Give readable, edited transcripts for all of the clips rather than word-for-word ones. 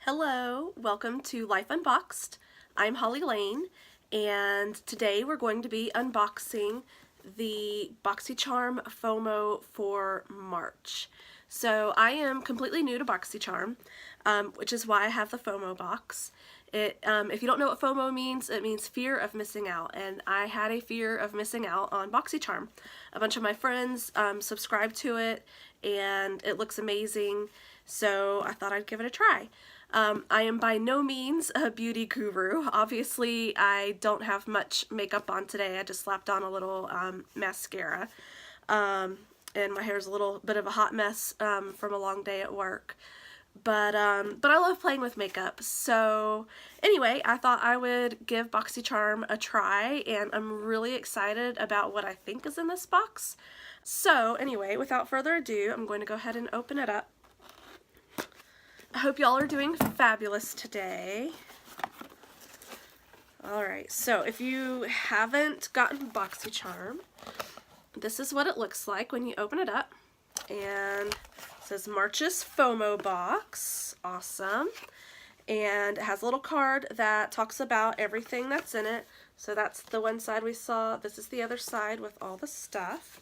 Hello, welcome to Life Unboxed. I'm Holly Laine, and today we're going to be unboxing the BOXYCHARM FOMO for March. So I am completely new to BOXYCHARM, which is why I have the FOMO box. If you don't know what FOMO means, it means fear of missing out, and I had a fear of missing out on BOXYCHARM. A bunch of my friends subscribed to it, and it looks amazing, so I thought I'd give it a try. I am by no means a beauty guru. Obviously, I don't have much makeup on today. I just slapped on a little mascara, and my hair's a little bit of a hot mess from a long day at work. But I love playing with makeup. So anyway, I thought I would give BOXYCHARM a try, and I'm really excited about what I think is in this box. So anyway, without further ado, I'm going to go ahead and open it up. I hope y'all are doing fabulous today. Alright, so if you haven't gotten BOXYCHARM, this is what it looks like when you open it up. And it says March's FOMO box. Awesome. And it has a little card that talks about everything that's in it. So that's the one side we saw. This is the other side with all the stuff.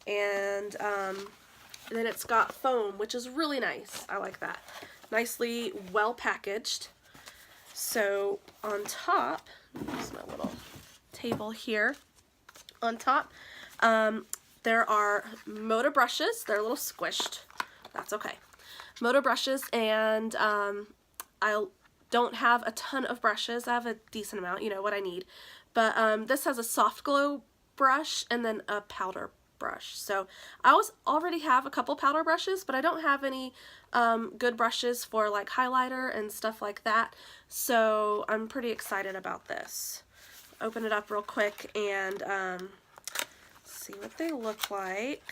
And then it's got foam, which is really nice. I like that. Nicely well packaged. So on top, there's my little table here. On top, there are Moda brushes. They're a little squished. That's okay. Moda brushes, and I don't have a ton of brushes. I have a decent amount, you know, what I need. But this has a soft glow brush and then a powder brush. So I already have a couple powder brushes, but I don't have any good brushes for like highlighter and stuff like that. So I'm pretty excited about this. Open it up real quick and see what they look like.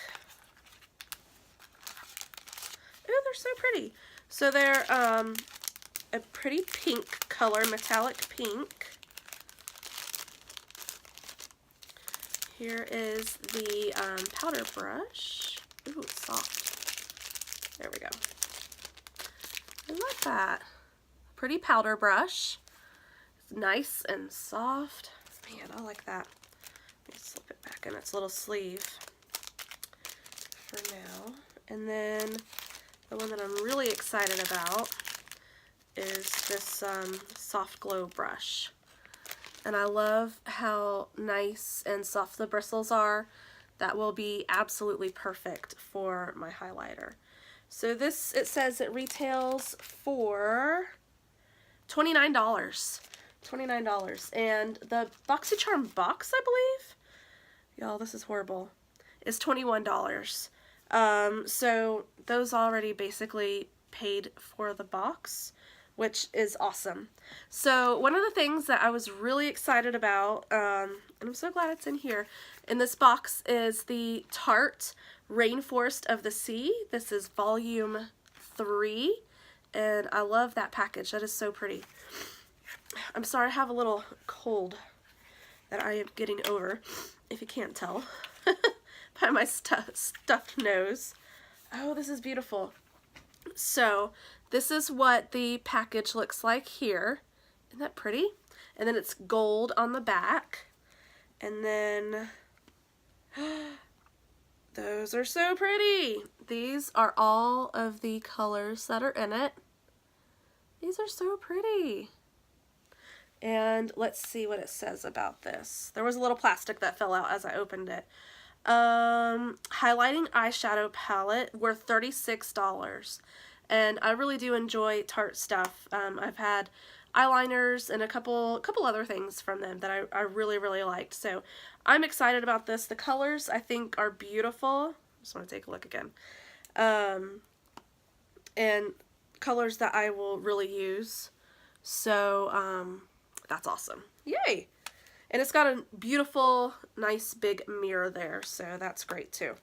Oh, they're so pretty. So they're a pretty pink color, metallic pink. Here is the powder brush. Ooh, it's soft. There we go. I like that. Pretty powder brush. It's nice and soft. Man, I like that. Let me slip it back in its little sleeve for now. And then the one that I'm really excited about is this soft glow brush. And I love how nice and soft the bristles are. That will be absolutely perfect for my highlighter. So this, it says it retails for $29. $29. And the BOXYCHARM box, I believe, y'all, this is horrible, is $21. So those already basically paid for the box, which is awesome. So one of the things that I was really excited about, and I'm so glad it's in here, in this box is the Tarte Rainforest of the Sea. This is volume 3, and I love that package. That is so pretty. I'm sorry, I have a little cold that I am getting over, if you can't tell, by my stuffed nose. Oh, this is beautiful. So this is what the package looks like here. Isn't that pretty? And then it's gold on the back. And then those are so pretty. These are all of the colors that are in it. These are so pretty. And let's see what it says about this. There was a little plastic that fell out as I opened it. Highlighting eyeshadow palette worth $36. And I really do enjoy Tarte stuff. I've had eyeliners and a couple other things from them that I really, really liked. So I'm excited about this. The colors I think are beautiful. Just want to take a look again. And colors that I will really use. So that's awesome. Yay! And it's got a beautiful, nice big mirror there, so that's great too.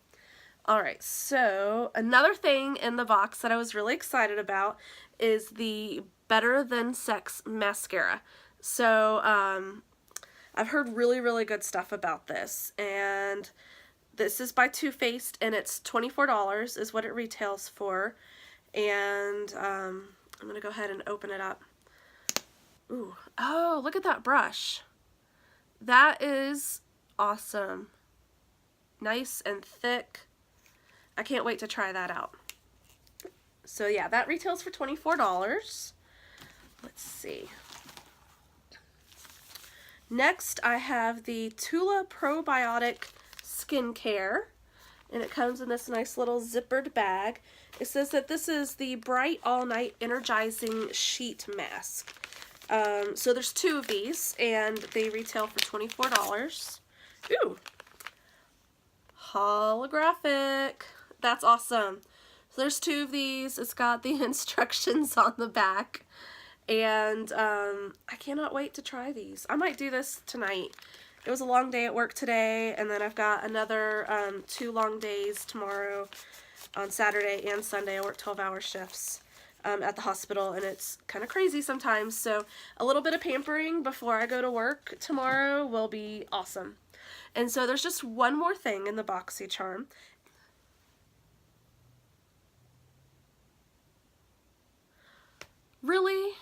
Alright, so another thing in the box that I was really excited about is the Better Than Sex mascara. So I've heard really, really good stuff about this, and this is by Too Faced, and it's $24 is what it retails for. And I'm going to go ahead and open it up. Ooh, oh, look at that brush. That is awesome. Nice and thick. I can't wait to try that out. So yeah, that retails for $24. Let's see. Next, I have the Tula Probiotic Skincare, and it comes in this nice little zippered bag. It says that this is the Bright All Night Energizing Sheet Mask. So there's 2 of these, and they retail for $24. Ooh, holographic. That's awesome. So there's 2 of these. It's got the instructions on the back. And I cannot wait to try these. I might do this tonight. It was a long day at work today, and then I've got another 2 long days tomorrow on Saturday and Sunday. I work 12-hour shifts at the hospital, and it's kind of crazy sometimes. So a little bit of pampering before I go to work tomorrow will be awesome. And so there's just one more thing in the BOXYCHARM. Really?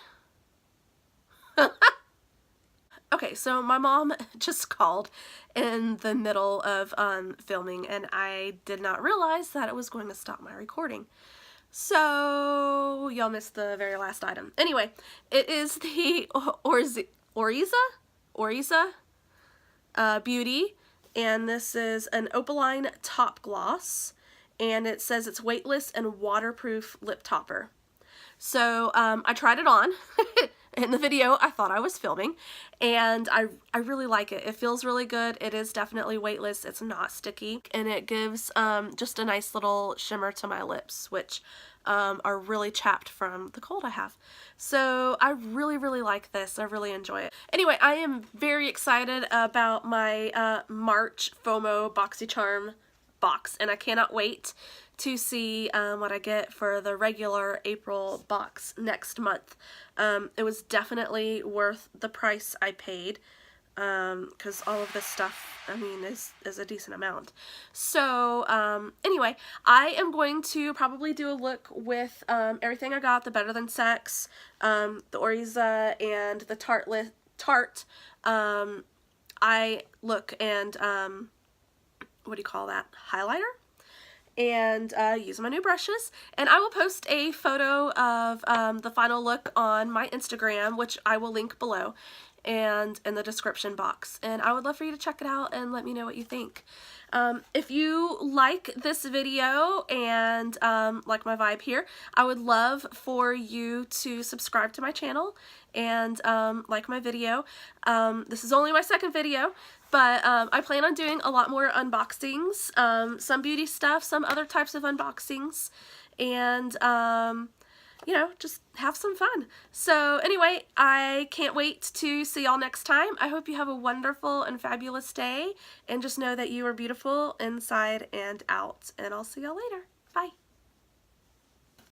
Okay, so my mom just called in the middle of filming, and I did not realize that it was going to stop my recording. So y'all missed the very last item. Anyway, it is the Oriza Beauty, and this is an opaline top gloss, and it says it's weightless and waterproof lip topper. So I tried it on in the video I thought I was filming, and I really like it. It feels really good. It is definitely weightless. It's not sticky, and it gives just a nice little shimmer to my lips, which are really chapped from the cold I have. So I really, really like this. I really enjoy it. Anyway, I am very excited about my March FOMO BOXYCHARM box, and I cannot wait to see what I get for the regular April box next month. It was definitely worth the price I paid, because all of this stuff, I mean, is a decent amount. So anyway, I am going to probably do a look with everything I got, the Better Than Sex, the Oriza, and the Tarte eye look and what do you call that, highlighter, and use my new brushes. And I will post a photo of the final look on my Instagram, which I will link below and in the description box, and I would love for you to check it out and let me know what you think. If you like this video and like my vibe here, I would love for you to subscribe to my channel and like my video. This is only my 2nd video, but I plan on doing a lot more unboxings, some beauty stuff, some other types of unboxings, and you know, just have some fun. So anyway, I can't wait to see y'all next time. I hope you have a wonderful and fabulous day, and just know that you are beautiful inside and out, and I'll see y'all later. Bye.